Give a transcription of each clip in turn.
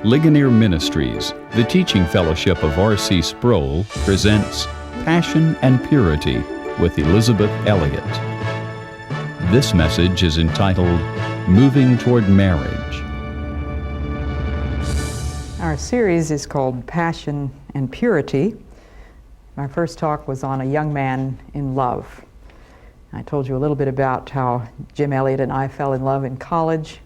Ligonier Ministries, the teaching fellowship of R.C. Sproul, presents Passion and Purity with Elizabeth Elliot. This message is entitled, Moving Toward Marriage. Our series is called Passion and Purity. Our first talk was on a young man in love. I told you a little bit about how Jim Elliot and I fell in love in college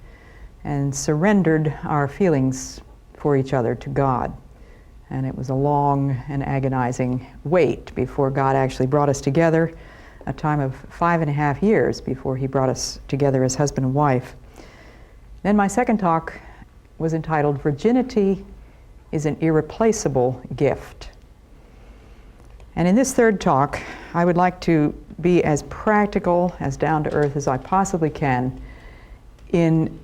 and surrendered our feelings for each other to God. And it was a long and agonizing wait before God actually brought us together, a time of 5.5 years before He brought us together as husband and wife. Then my second talk was entitled, Virginity is an Irreplaceable Gift. And in this third talk, I would like to be as practical, as down to earth as I possibly can in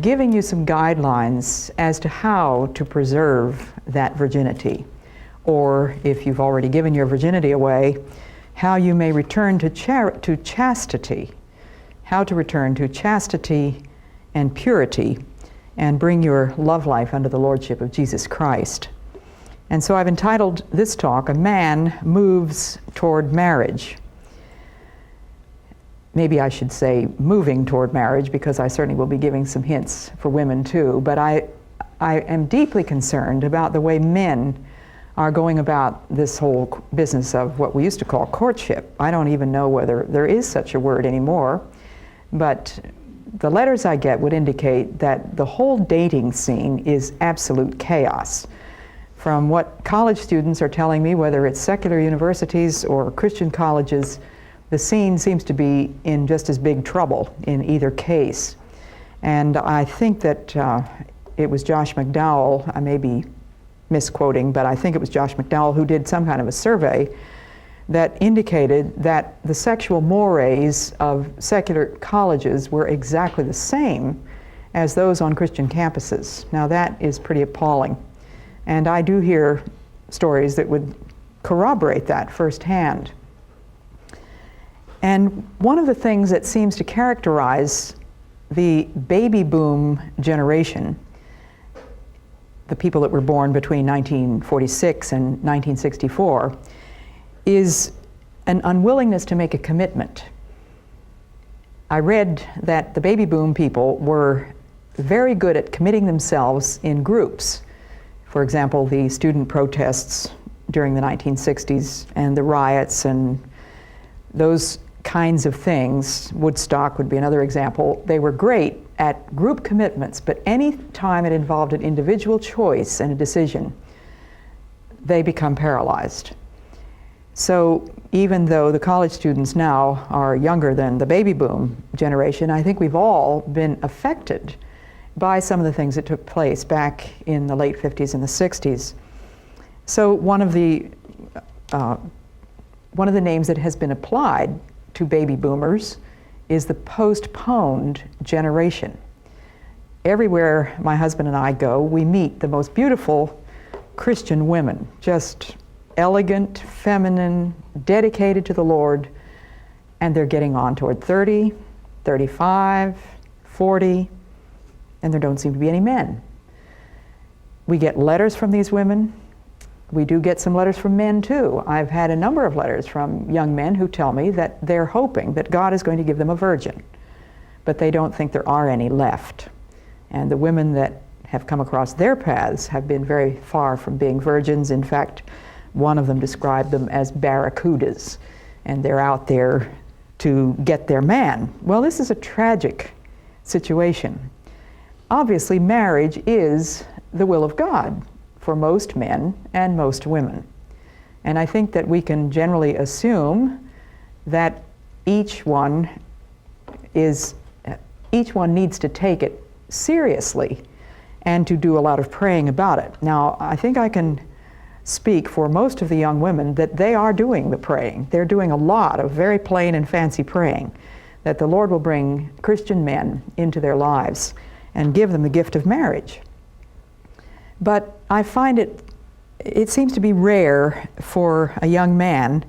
giving you some guidelines as to how to preserve that virginity. Or if you've already given your virginity away, how you may return to chastity. How to return to chastity and purity and bring your love life under the lordship of Jesus Christ. And so I've entitled this talk, A Man Moves Toward Marriage. Maybe I should say moving toward marriage, because I certainly will be giving some hints for women too, but I am deeply concerned about the way men are going about this whole business of what we used to call courtship. I don't even know whether there is such a word anymore, but the letters I get would indicate that the whole dating scene is absolute chaos. From what college students are telling me, whether it's secular universities or Christian colleges, the scene seems to be in just as big trouble in either case. And I think that it was Josh McDowell, I may be misquoting, but I think it was Josh McDowell who did some kind of a survey that indicated that the sexual mores of secular colleges were exactly the same as those on Christian campuses. Now that is pretty appalling. And I do hear stories that would corroborate that firsthand. And one of the things that seems to characterize the baby boom generation, the people that were born between 1946 and 1964, is an unwillingness to make a commitment. I read that the baby boom people were very good at committing themselves in groups. For example, the student protests during the 1960s and the riots and those kinds of things. Woodstock would be another example. They were great at group commitments, but any time it involved an individual choice and a decision, they become paralyzed. So even though the college students now are younger than the baby boom generation, I think we've all been affected by some of the things that took place back in the late 50s and the 60s. So one of the names that has been applied to baby boomers is the Postponed Generation. Everywhere my husband and I go, we meet the most beautiful Christian women, just elegant, feminine, dedicated to the Lord, and they're getting on toward 30, 35, 40, and there don't seem to be any men. We get letters from these women. We do get some letters from men too. I've had a number of letters from young men who tell me that they're hoping that God is going to give them a virgin, but they don't think there are any left. And the women that have come across their paths have been very far from being virgins. In fact, one of them described them as barracudas, and they're out there to get their man. Well, this is a tragic situation. Obviously, marriage is the will of God for most men and most women. And I think that we can generally assume that each one needs to take it seriously and to do a lot of praying about it. Now, I think I can speak for most of the young women that they are doing the praying. They're doing a lot of very plain and fancy praying, that the Lord will bring Christian men into their lives and give them the gift of marriage. But I find it seems to be rare for a young man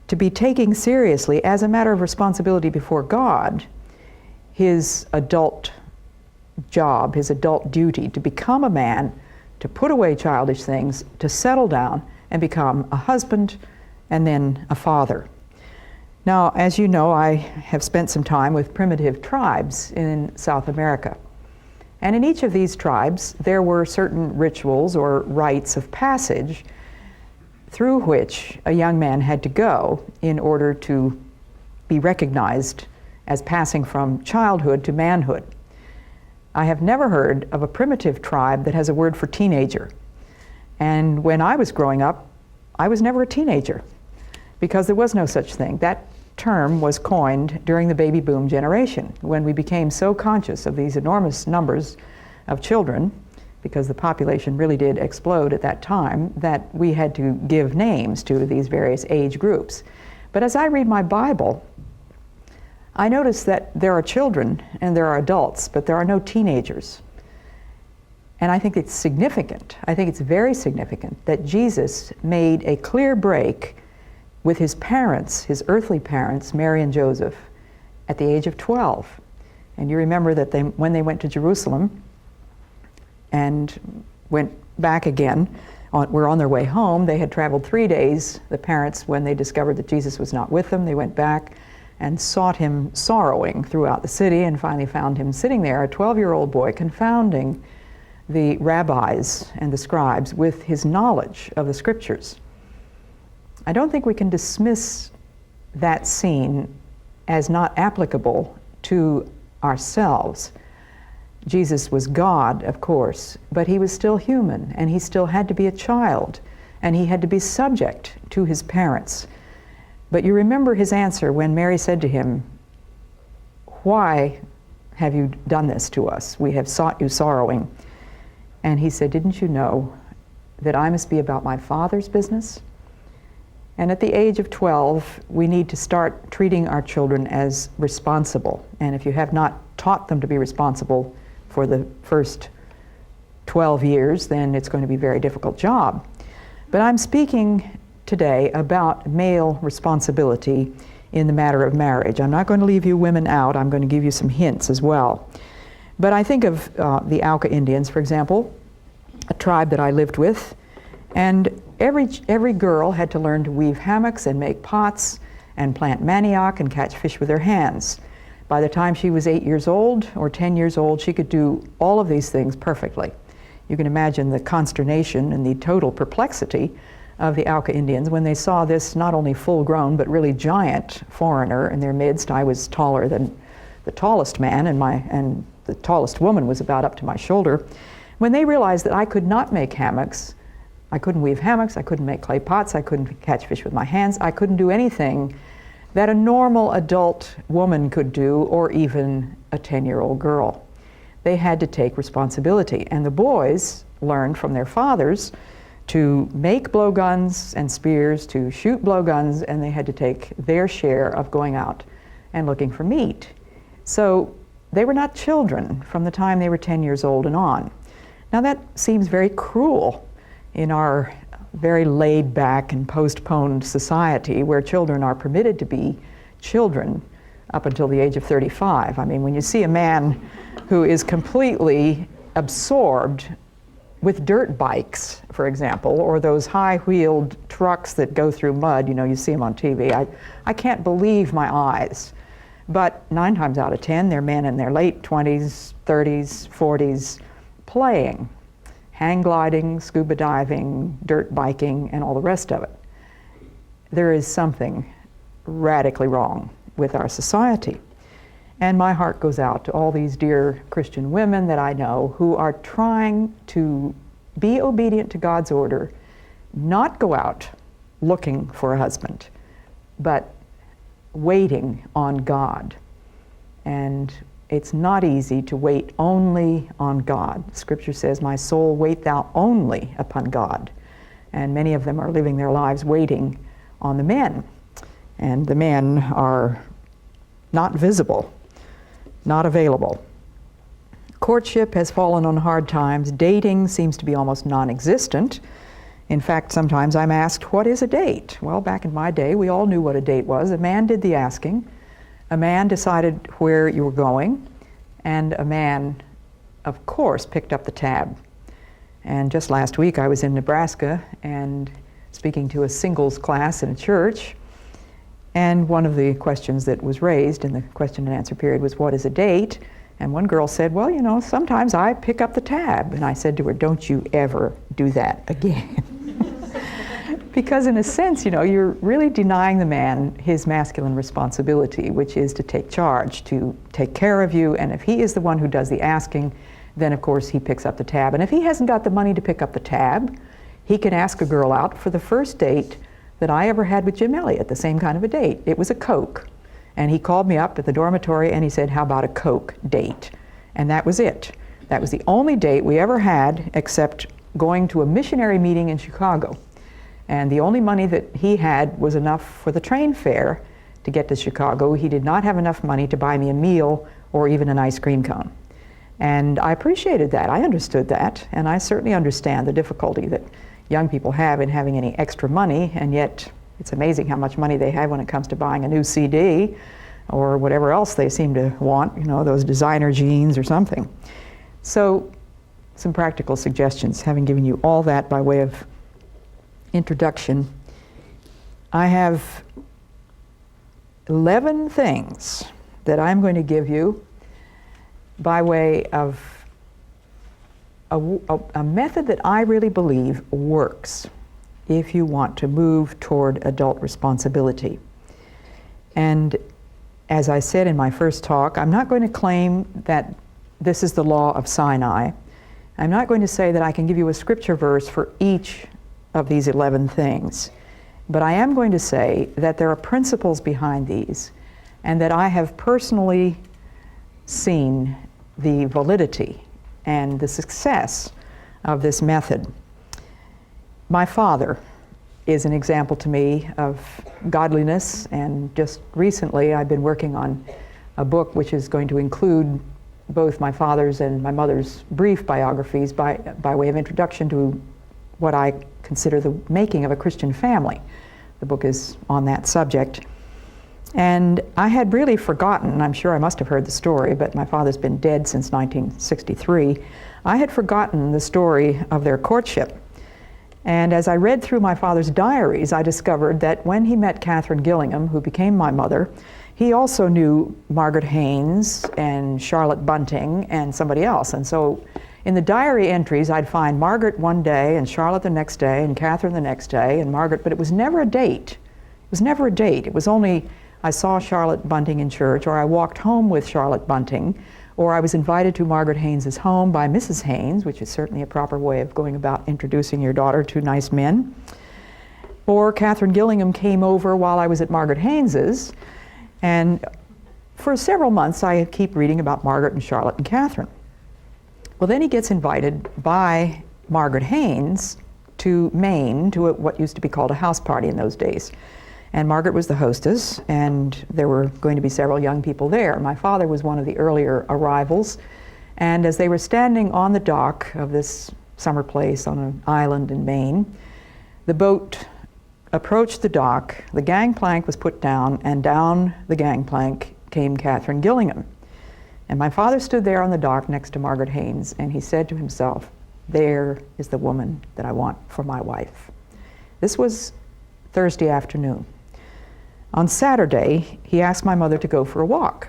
to be taking seriously, as a matter of responsibility before God, his adult job, his adult duty to become a man to put away childish things, to settle down and become a husband and then a father. Now, as you know, I have spent some time with primitive tribes in South America. And in each of these tribes, there were certain rituals or rites of passage through which a young man had to go in order to be recognized as passing from childhood to manhood. I have never heard of a primitive tribe that has a word for teenager. And when I was growing up, I was never a teenager because there was no such thing. That term was coined during the baby boom generation, when we became so conscious of these enormous numbers of children, because the population really did explode at that time, that we had to give names to these various age groups. But as I read my Bible, I notice that there are children and there are adults, but there are no teenagers. And I think it's significant, I think it's very significant that Jesus made a clear break with his parents, his earthly parents, Mary and Joseph, at the age of 12. And you remember that when they went to Jerusalem and went back again, were on their way home, they had traveled 3 days. The parents, when they discovered that Jesus was not with them, they went back and sought him sorrowing throughout the city, and finally found him sitting there, a 12-year-old boy, confounding the rabbis and the scribes with his knowledge of the scriptures. I don't think we can dismiss that scene as not applicable to ourselves. Jesus was God, of course, but he was still human, and he still had to be a child, and he had to be subject to his parents. But you remember his answer when Mary said to him, "Why have you done this to us? We have sought you sorrowing." And he said, "Didn't you know that I must be about my Father's business?" And at the age of 12, we need to start treating our children as responsible. And if you have not taught them to be responsible for the first 12 years, then it's going to be a very difficult job. But I'm speaking today about male responsibility in the matter of marriage. I'm not going to leave you women out. I'm going to give you some hints as well. But I think of the Auca Indians, for example, a tribe that I lived with, and every girl had to learn to weave hammocks and make pots and plant manioc and catch fish with her hands. By the time she was 8 years old or 10 years old, she could do all of these things perfectly. You can imagine the consternation and the total perplexity of the Auca Indians when they saw this not only full-grown but really giant foreigner in their midst. I was taller than the tallest man, and the tallest woman was about up to my shoulder. When they realized that I could not make hammocks, I couldn't weave hammocks, I couldn't make clay pots, I couldn't catch fish with my hands, I couldn't do anything that a normal adult woman could do, or even a 10-year-old girl. They had to take responsibility, and the boys learned from their fathers to make blowguns and spears, to shoot blowguns, and they had to take their share of going out and looking for meat. So they were not children from the time they were 10 years old and on. Now that seems very cruel in our very laid back and postponed society where children are permitted to be children up until the age of 35. I mean, when you see a man who is completely absorbed with dirt bikes, for example, or those high-wheeled trucks that go through mud, you see them on TV, I can't believe my eyes. But 9 times out of 10, they're men in their late 20s, 30s, 40s, playing. Hang gliding, scuba diving, dirt biking, and all the rest of it. There is something radically wrong with our society. And my heart goes out to all these dear Christian women that I know who are trying to be obedient to God's order, not go out looking for a husband, but waiting on God. And it's not easy to wait only on God. Scripture says, "My soul, wait thou only upon God." And many of them are living their lives waiting on the men. And the men are not visible, not available. Courtship has fallen on hard times. Dating seems to be almost non-existent. In fact, sometimes I'm asked, what is a date? Well, back in my day, we all knew what a date was. A man did the asking. A man decided where you were going, and a man, of course, picked up the tab. And just last week I was in Nebraska and speaking to a singles class in a church, and one of the questions that was raised in the question and answer period was, what is a date? And one girl said, well, you know, sometimes I pick up the tab. And I said to her, don't you ever do that again. Because in a sense, you know, you're really denying the man his masculine responsibility, which is to take charge, to take care of you. And if he is the one who does the asking, then of course he picks up the tab. And if he hasn't got the money to pick up the tab, he can ask a girl out for the first date that I ever had with Jim Elliot, the same kind of a date. It was a Coke. And he called me up at the dormitory and he said, how about a Coke date? And that was it. That was the only date we ever had except going to a missionary meeting in Chicago. And the only money that he had was enough for the train fare to get to Chicago. He did not have enough money to buy me a meal or even an ice cream cone. And I appreciated that. I understood that. And I certainly understand the difficulty that young people have in having any extra money, and yet it's amazing how much money they have when it comes to buying a new CD or whatever else they seem to want, you know, those designer jeans or something. So, some practical suggestions, having given you all that by way of introduction. I have 11 things that I'm going to give you by way of a method that I really believe works if you want to move toward adult responsibility. And as I said in my first talk, I'm not going to claim that this is the law of Sinai. I'm not going to say that I can give you a scripture verse for each of these 11 things. But I am going to say that there are principles behind these, and that I have personally seen the validity and the success of this method. My father is an example to me of godliness, and just recently I've been working on a book which is going to include both my father's and my mother's brief biographies by way of introduction to what I consider the making of a Christian family. The book is on that subject. And I had really forgotten, I'm sure I must have heard the story, but my father's been dead since 1963. I had forgotten the story of their courtship. And as I read through my father's diaries, I discovered that when he met Catherine Gillingham, who became my mother, he also knew Margaret Haynes and Charlotte Bunting and somebody else. And so in the diary entries, I'd find Margaret one day and Charlotte the next day and Catherine the next day and Margaret, but it was never a date. It was never a date. It was only I saw Charlotte Bunting in church, or I walked home with Charlotte Bunting, or I was invited to Margaret Haynes's home by Mrs. Haynes, which is certainly a proper way of going about introducing your daughter to nice men. Or Catherine Gillingham came over while I was at Margaret Haynes's, and for several months I keep reading about Margaret and Charlotte and Catherine. Well, then he gets invited by Margaret Haynes to Maine to what used to be called a house party in those days. And Margaret was the hostess, and there were going to be several young people there. My father was one of the earlier arrivals, and as they were standing on the dock of this summer place on an island in Maine, the boat approached the dock, the gangplank was put down, and down the gangplank came Catherine Gillingham. And my father stood there on the dock next to Margaret Haynes, and he said to himself, there is the woman that I want for my wife. This was Thursday afternoon. On Saturday, he asked my mother to go for a walk.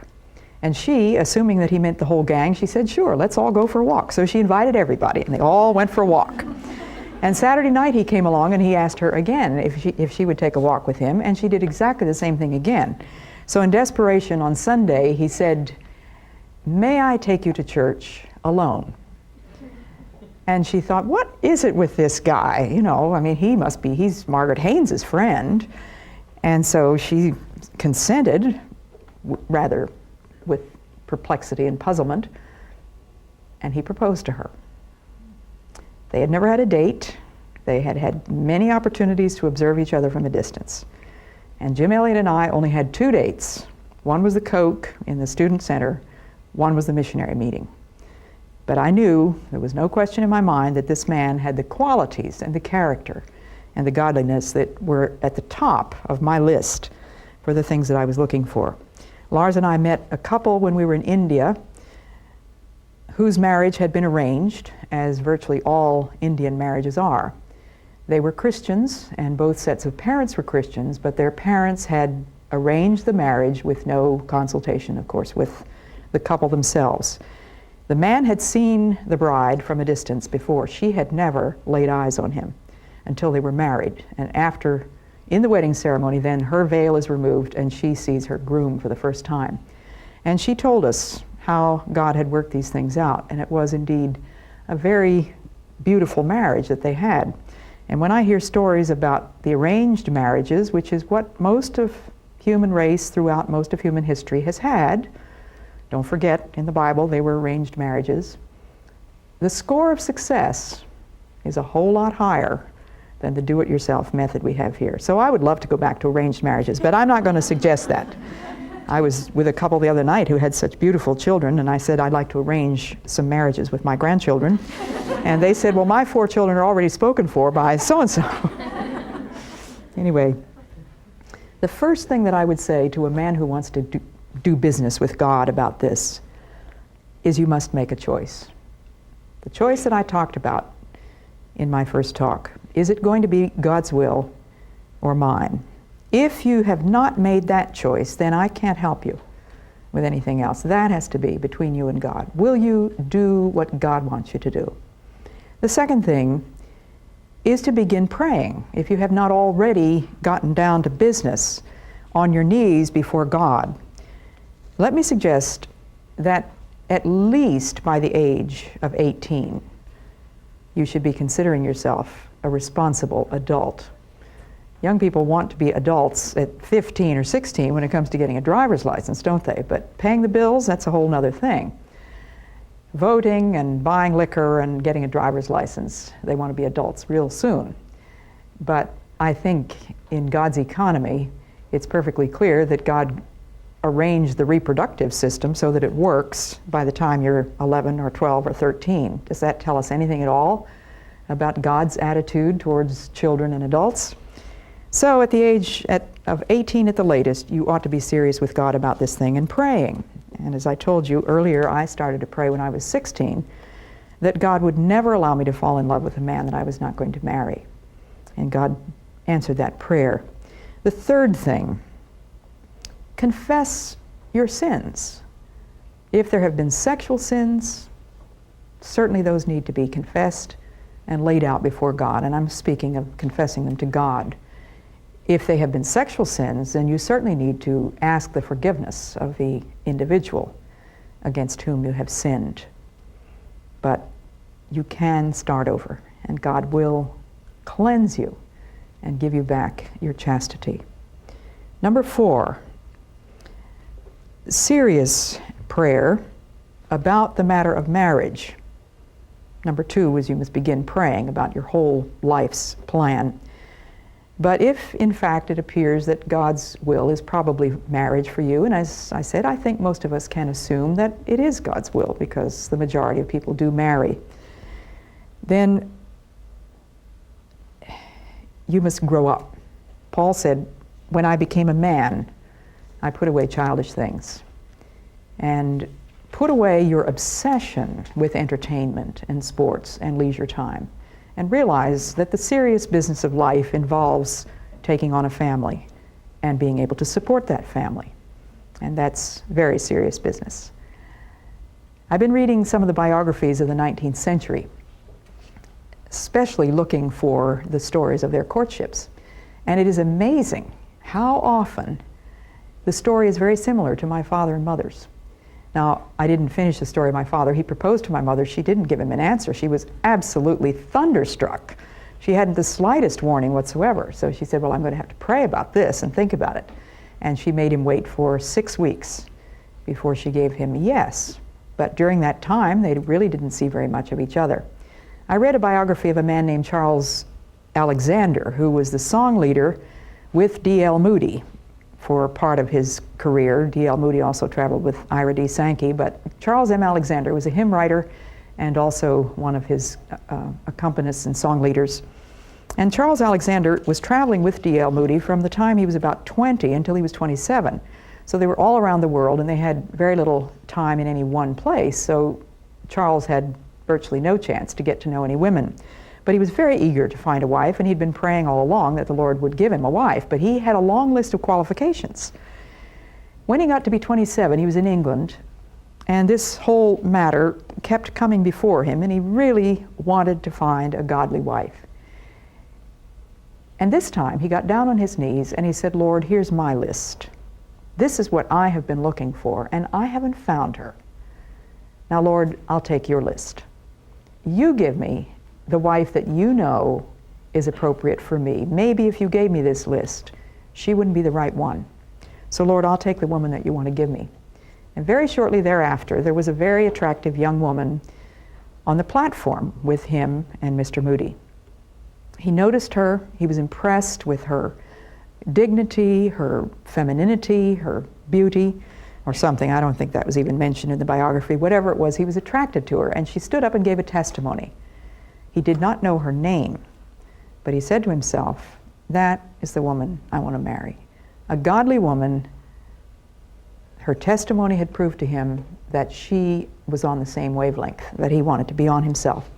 And she, assuming that he meant the whole gang, she said, sure, let's all go for a walk. So she invited everybody, and they all went for a walk. And Saturday night he came along and he asked her again if she would take a walk with him, and she did exactly the same thing again. So in desperation on Sunday, he said, may I take you to church alone? And she thought, what is it with this guy? You know, I mean, he's Margaret Haynes's friend. And so she consented, rather with perplexity and puzzlement, and he proposed to her. They had never had a date. They had had many opportunities to observe each other from a distance. And Jim Elliot and I only had 2 dates. One was the Coke in the student center. One was the missionary meeting. But I knew, there was no question in my mind, that this man had the qualities and the character and the godliness that were at the top of my list for the things that I was looking for. Lars and I met a couple when we were in India whose marriage had been arranged, as virtually all Indian marriages are. They were Christians, and both sets of parents were Christians, but their parents had arranged the marriage with no consultation, of course, with the couple themselves. The man had seen the bride from a distance before. She had never laid eyes on him until they were married. And after, in the wedding ceremony, then her veil is removed and she sees her groom for the first time. And she told us how God had worked these things out, and it was indeed a very beautiful marriage that they had. And when I hear stories about the arranged marriages, which is what most of human race throughout most of human history has had, don't forget, in the Bible they were arranged marriages, the score of success is a whole lot higher than the do-it-yourself method we have here. So I would love to go back to arranged marriages, but I'm not going to suggest that. I was with a couple the other night who had such beautiful children, and I said I'd like to arrange some marriages with my grandchildren. And they said, well, my 4 children are already spoken for by so-and-so. Anyway, the first thing that I would say to a man who wants to do business with God about this is you must make a choice. The choice that I talked about in my first talk, is it going to be God's will or mine? If you have not made that choice, then I can't help you with anything else. That has to be between you and God. Will you do what God wants you to do? The second thing is to begin praying. If you have not already gotten down to business on your knees before God, let me suggest that at least by the age of 18, you should be considering yourself a responsible adult. Young people want to be adults at 15 or 16 when it comes to getting a driver's license, don't they? But paying the bills, that's a whole other thing. Voting and buying liquor and getting a driver's license, they want to be adults real soon. But I think in God's economy, it's perfectly clear that God arranged the reproductive system so that it works by the time you're 11 or 12 or 13. Does that tell us anything at all about God's attitude towards children and adults? So at the age of 18 at the latest, you ought to be serious with God about this thing and praying. And as I told you earlier, I started to pray when I was 16 that God would never allow me to fall in love with a man that I was not going to marry. And God answered that prayer. The third thing, confess your sins. If there have been sexual sins, certainly those need to be confessed and laid out before God. And I'm speaking of confessing them to God. If they have been sexual sins, then you certainly need to ask the forgiveness of the individual against whom you have sinned. But you can start over, and God will cleanse you and give you back your chastity. Number 4, serious prayer about the matter of marriage. Number 2 is you must begin praying about your whole life's plan. But if, in fact, it appears that God's will is probably marriage for you, and as I said, I think most of us can assume that it is God's will because the majority of people do marry, then you must grow up. Paul said, when I became a man, I put away childish things. And put away your obsession with entertainment and sports and leisure time. And realize that the serious business of life involves taking on a family and being able to support that family. And that's very serious business. I've been reading some of the biographies of the 19th century, especially looking for the stories of their courtships. And it is amazing how often the story is very similar to my father and mother's. Now, I didn't finish the story of my father. He proposed to my mother. She didn't give him an answer. She was absolutely thunderstruck. She hadn't the slightest warning whatsoever. So she said, well, I'm going to have to pray about this and think about it. And she made him wait for 6 weeks before she gave him a yes. But during that time, they really didn't see very much of each other. I read a biography of a man named Charles Alexander, who was the song leader with D.L. Moody for part of his career. D.L. Moody also traveled with Ira D. Sankey, but Charles M. Alexander was a hymn writer and also one of his accompanists and song leaders. And Charles Alexander was traveling with D.L. Moody from the time he was about 20 until he was 27. So they were all around the world, and they had very little time in any one place. So Charles had virtually no chance to get to know any women. But he was very eager to find a wife, and he'd been praying all along that the Lord would give him a wife. But he had a long list of qualifications. When he got to be 27, he was in England, and this whole matter kept coming before him, and he really wanted to find a godly wife. And this time, he got down on his knees, and he said, Lord, here's my list. This is what I have been looking for, and I haven't found her. Now, Lord, I'll take your list. You give me the wife that you know is appropriate for me. Maybe if you gave me this list, she wouldn't be the right one. So, Lord, I'll take the woman that you want to give me. And very shortly thereafter, there was a very attractive young woman on the platform with him and Mr. Moody. He noticed her. He was impressed with her dignity, her femininity, her beauty, or something. I don't think that was even mentioned in the biography. Whatever it was, he was attracted to her, and she stood up and gave a testimony. He did not know her name, but he said to himself, that is the woman I want to marry. A godly woman. Her testimony had proved to him that she was on the same wavelength that he wanted to be on himself.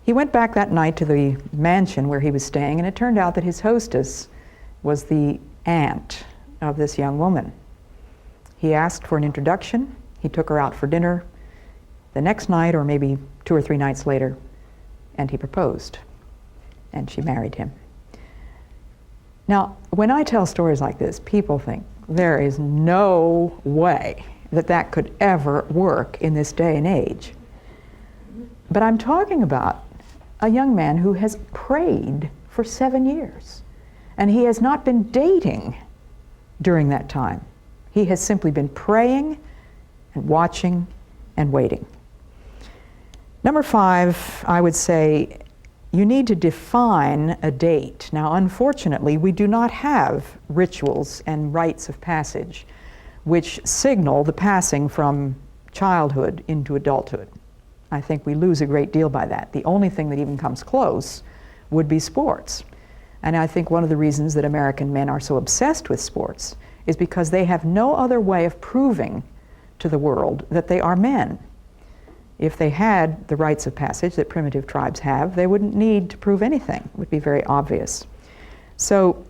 He went back that night to the mansion where he was staying, and it turned out that his hostess was the aunt of this young woman. He asked for an introduction. He took her out for dinner the next night, or maybe 2 or 3 nights later, and he proposed, and she married him. Now, when I tell stories like this, people think there is no way that that could ever work in this day and age. But I'm talking about a young man who has prayed for 7 years, and he has not been dating during that time. He has simply been praying and watching and waiting. Number 5, I would say, you need to define a date. Now, unfortunately, we do not have rituals and rites of passage which signal the passing from childhood into adulthood. I think we lose a great deal by that. The only thing that even comes close would be sports. And I think one of the reasons that American men are so obsessed with sports is because they have no other way of proving to the world that they are men. If they had the rites of passage that primitive tribes have, they wouldn't need to prove anything. It would be very obvious. So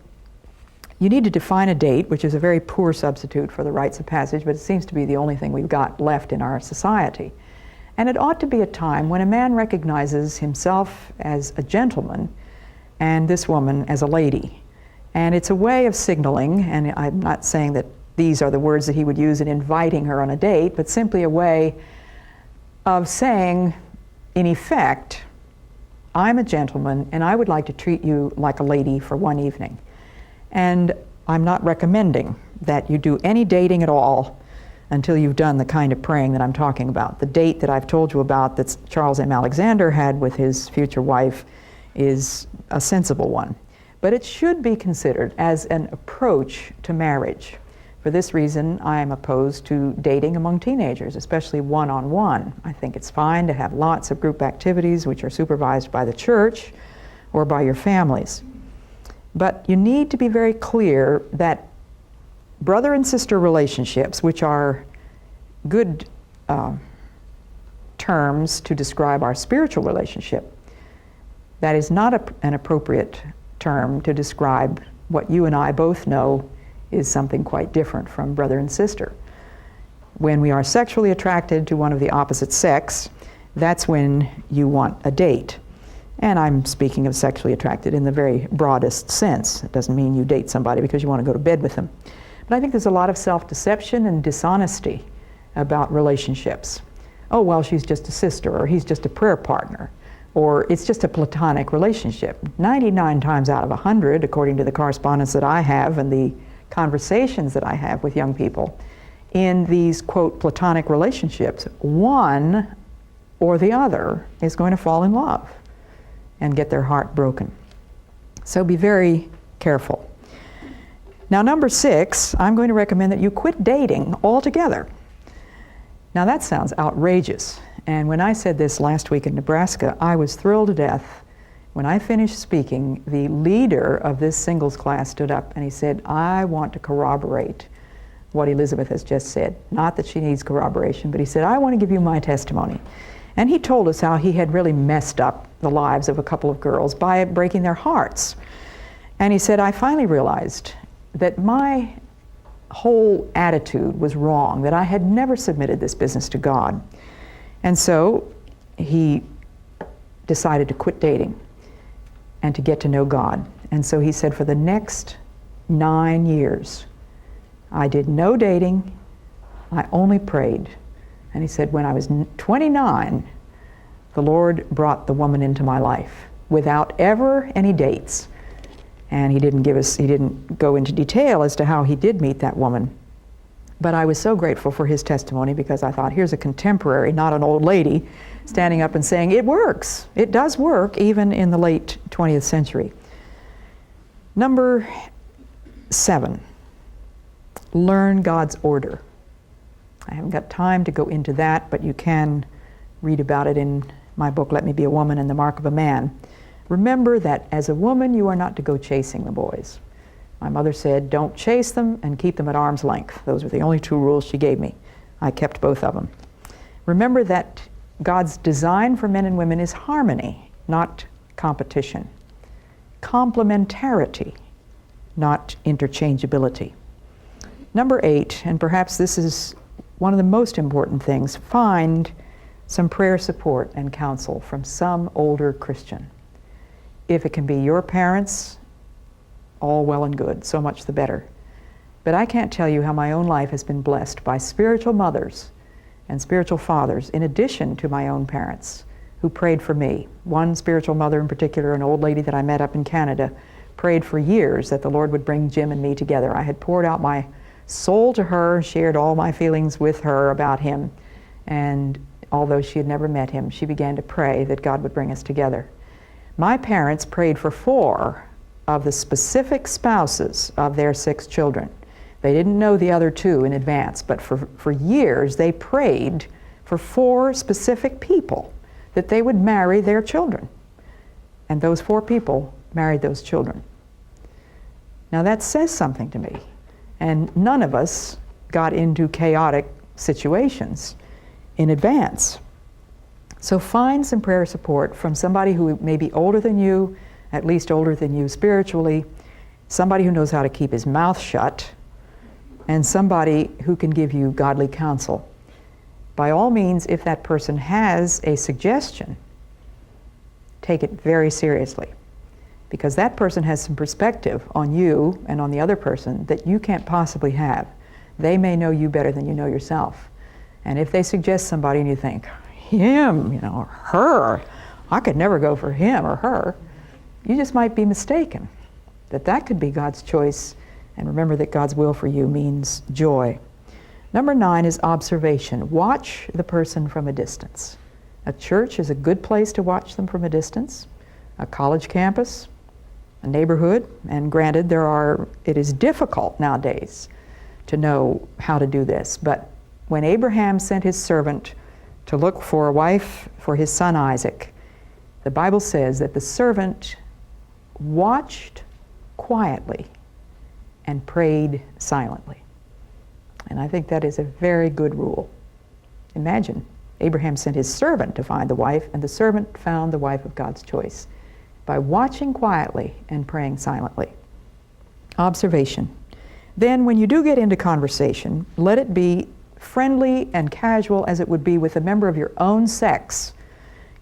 you need to define a date, which is a very poor substitute for the rites of passage, but it seems to be the only thing we've got left in our society. And it ought to be a time when a man recognizes himself as a gentleman and this woman as a lady. And it's a way of signaling, and I'm not saying that these are the words that he would use in inviting her on a date, but simply a way of saying, in effect, I'm a gentleman and I would like to treat you like a lady for one evening. And I'm not recommending that you do any dating at all until you've done the kind of praying that I'm talking about. The date that I've told you about that Charles M. Alexander had with his future wife is a sensible one. But it should be considered as an approach to marriage. For this reason, I am opposed to dating among teenagers, especially one-on-one. I think it's fine to have lots of group activities which are supervised by the church or by your families. But you need to be very clear that brother and sister relationships, which are good terms to describe our spiritual relationship, that is not an appropriate term to describe what you and I both know is something quite different from brother and sister. When we are sexually attracted to one of the opposite sex, that's when you want a date. And I'm speaking of sexually attracted in the very broadest sense. It doesn't mean you date somebody because you want to go to bed with them. But I think there's a lot of self-deception and dishonesty about relationships. Oh, well, she's just a sister, or he's just a prayer partner, or it's just a platonic relationship. 99 times out of 100, according to the correspondence that I have and the conversations that I have with young people, in these, quote, platonic relationships, one or the other is going to fall in love and get their heart broken. So be very careful. Now, number 6, I'm going to recommend that you quit dating altogether. Now, that sounds outrageous. And when I said this last week in Nebraska, I was thrilled to death. When I finished speaking, the leader of this singles class stood up and he said, I want to corroborate what Elizabeth has just said. Not that she needs corroboration, but he said, I want to give you my testimony. And he told us how he had really messed up the lives of a couple of girls by breaking their hearts. And he said, I finally realized that my whole attitude was wrong, that I had never submitted this business to God. And so he decided to quit dating and to get to know God. And so he said, for the next 9 years, I did no dating, I only prayed. And he said, when I was 29, the Lord brought the woman into my life without ever any dates. And he didn't go into detail as to how he did meet that woman. But I was so grateful for his testimony, because I thought, here's a contemporary, not an old lady, standing up and saying, it works. It does work, even in the late 20th century. Number 7, learn God's order. I haven't got time to go into that, but you can read about it in my book, Let Me Be a Woman and the Mark of a Man. Remember that as a woman, you are not to go chasing the boys. My mother said, don't chase them and keep them at arm's length. Those were the only 2 rules she gave me. I kept both of them. Remember that God's design for men and women is harmony, not competition. Complementarity, not interchangeability. Number 8, and perhaps this is one of the most important things, find some prayer support and counsel from some older Christian. If it can be your parents, all well and good, so much the better. But I can't tell you how my own life has been blessed by spiritual mothers and spiritual fathers, in addition to my own parents, who prayed for me. One spiritual mother in particular, an old lady that I met up in Canada, prayed for years that the Lord would bring Jim and me together. I had poured out my soul to her, shared all my feelings with her about him, and although she had never met him, she began to pray that God would bring us together. My parents prayed for 4 of the specific spouses of their 6 children. They didn't know the other 2 in advance, but for years they prayed for 4 specific people that they would marry their children. And those 4 people married those children. Now that says something to me. And none of us got into chaotic situations in advance. So find some prayer support from somebody who may be older than you, at least older than you spiritually, somebody who knows how to keep his mouth shut, and somebody who can give you godly counsel. By all means, if that person has a suggestion, take it very seriously, because that person has some perspective on you and on the other person that you can't possibly have. They may know you better than you know yourself. And if they suggest somebody and you think, him, or her, I could never go for him or her, you just might be mistaken. That could be God's choice. And remember that God's will for you means joy. Number 9 is observation. Watch the person from a distance. A church is a good place to watch them from a distance. A college campus, a neighborhood, and granted, it is difficult nowadays to know how to do this. But when Abraham sent his servant to look for a wife for his son Isaac, the Bible says that the servant watched quietly and prayed silently. And I think that is a very good rule. Imagine, Abraham sent his servant to find the wife, and the servant found the wife of God's choice by watching quietly and praying silently. Observation. Then when you do get into conversation, let it be friendly and casual as it would be with a member of your own sex.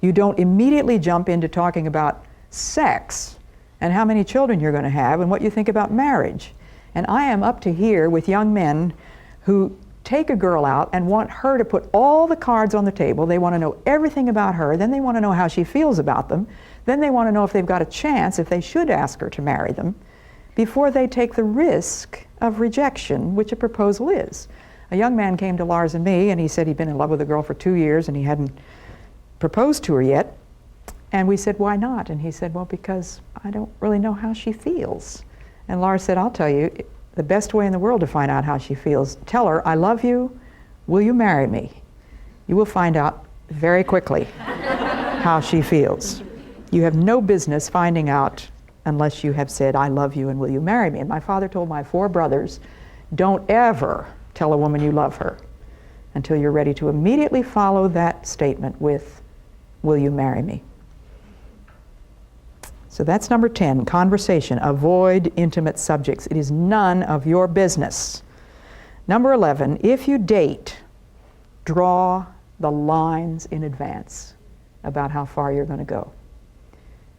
You don't immediately jump into talking about sex and how many children you're going to have and what you think about marriage. And I am up to here with young men who take a girl out and want her to put all the cards on the table. They want to know everything about her. Then they want to know how she feels about them. Then they want to know if they've got a chance, if they should ask her to marry them, before they take the risk of rejection, which a proposal is. A young man came to Lars and me, and he said he'd been in love with a girl for 2 years, and he hadn't proposed to her yet. And we said, why not? And he said, well, because I don't really know how she feels. And Lars said, I'll tell you, the best way in the world to find out how she feels, tell her, I love you, will you marry me? You will find out very quickly how she feels. You have no business finding out unless you have said, I love you and will you marry me? And my father told my 4 brothers, don't ever tell a woman you love her until you're ready to immediately follow that statement with, will you marry me? So that's number 10, conversation. Avoid intimate subjects. It is none of your business. Number 11, if you date, draw the lines in advance about how far you're going to go.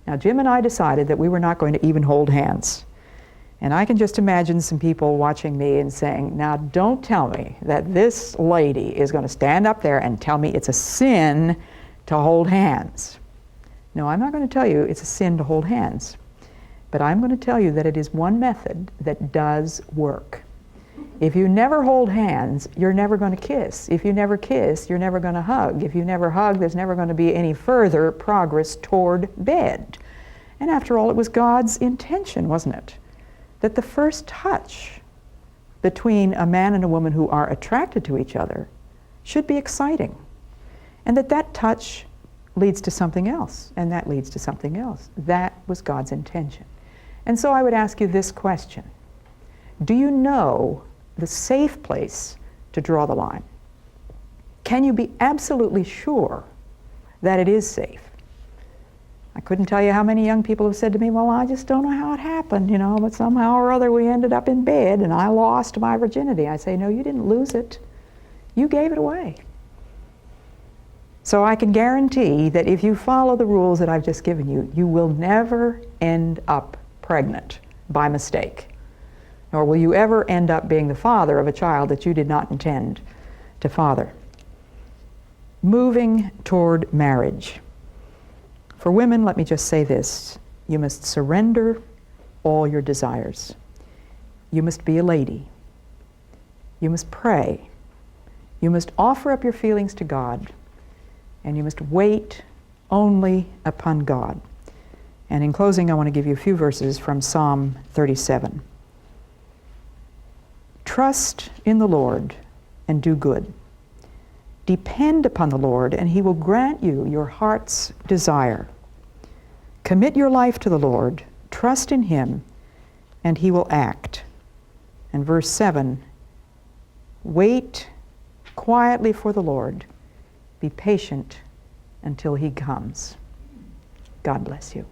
Now, Jim and I decided that we were not going to even hold hands. And I can just imagine some people watching me and saying, now don't tell me that this lady is going to stand up there and tell me it's a sin to hold hands. No, I'm not going to tell you it's a sin to hold hands, but I'm going to tell you that it is one method that does work. If you never hold hands, you're never going to kiss. If you never kiss, you're never going to hug. If you never hug, there's never going to be any further progress toward bed. And after all, it was God's intention, wasn't it, that the first touch between a man and a woman who are attracted to each other should be exciting, and that touch leads to something else, and that leads to something else. That was God's intention. And so I would ask you this question. Do you know the safe place to draw the line? Can you be absolutely sure that it is safe? I couldn't tell you how many young people have said to me, well, I just don't know how it happened, but somehow or other we ended up in bed and I lost my virginity. I say, no, you didn't lose it. You gave it away. So I can guarantee that if you follow the rules that I've just given you, you will never end up pregnant by mistake. Nor will you ever end up being the father of a child that you did not intend to father. Moving toward marriage. For women, let me just say this. You must surrender all your desires. You must be a lady. You must pray. You must offer up your feelings to God. And you must wait only upon God. And in closing, I want to give you a few verses from Psalm 37. Trust in the Lord and do good. Depend upon the Lord, and He will grant you your heart's desire. Commit your life to the Lord, trust in Him, and He will act. And verse 7, wait quietly for the Lord. Be patient until He comes. God bless you.